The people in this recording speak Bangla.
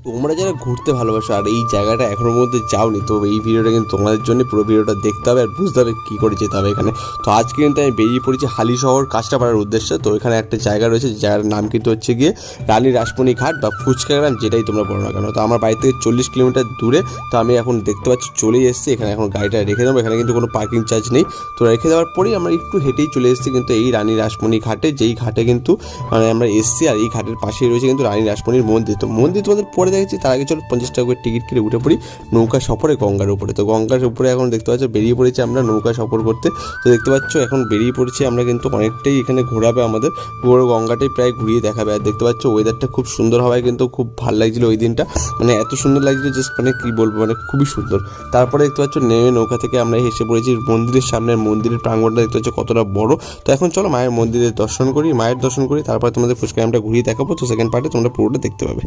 তোমরা যারা ঘুরতে ভালোবাসো আর এই জায়গাটা এখনোর মধ্যে যাওনি, তো এই ভিডিওটা কিন্তু তোমাদের জন্য, পুরো ভিডিওটা দেখতে হবে আর বুঝতে হবে কী করে যেতে হবে এখানে। তো আজকে কিন্তু আমি বেরিয়ে পড়েছি হালিশহর কাঁচরাপাড়ার উদ্দেশ্যে। তো এখানে একটা জায়গা রয়েছে, যে জায়গাটার নাম কিন্তু হচ্ছে গিয়ে রানী রাসমণি ঘাট বা ফুচকা গ্রাম, যেটাই তোমরা বলো না কেন। তো আমার বাড়ি থেকে 40 কিলোমিটার দূরে। তো আমি এখন দেখতে পাচ্ছি চলেই এসেছি এখানে, এখন গাড়িটা রেখে দেবো। এখানে কিন্তু কোনো পার্কিং চার্জ নেই। তো রেখে দেওয়ার পরেই আমরা একটু হেঁটেই চলে এসেছি কিন্তু এই রানী রাসমণি ঘাটে, যেই ঘাটে কিন্তু মানে আমরা এসেছি। আর এই ঘাটের পাশেই রয়েছে কিন্তু রানী রাসমণির মন্দির। তো মন্দির তোমাদের পরে দেখেছি, তার আগে চলো 50 টাকা করে টিকিট কেটে উঠে পড়ি নৌকা সফরে গঙ্গার উপরে। তো গঙ্গার উপরে এখন দেখতে পাচ্ছ বেরিয়ে পড়েছি আমরা নৌকা সফর করতে। তো দেখতে পাচ্ছ এখন বেরিয়ে পড়েছি আমরা, কিন্তু অনেকটাই এখানে ঘোরাবে আমাদের, পুরো গঙ্গাটাই প্রায় ঘুরিয়ে দেখাবে। আর দেখতে পাচ্ছ ওয়েদারটা খুব সুন্দর হওয়ায় কিন্তু খুব ভালো লাগছিল ওই দিনটা, মানে এত সুন্দর লাগছিল জাস্ট মানে কী বলবো, মানে খুবই সুন্দর। তারপরে দেখতে পাচ্ছ নেমে নৌকা থেকে আমরা এসে পড়েছি মন্দিরের সামনে। মন্দিরের প্রাঙ্গণটা দেখতে পাচ্ছ কতটা বড়। তো এখন চলো মায়ের মন্দিরের দর্শন করি, মায়ের দর্শন করি, তারপরে তোমাদের ফুচকা আমরা ঘুরিয়ে দেখাবো। তো সেকেন্ড পার্টে তোমরা পুরোটা দেখতে পাবে।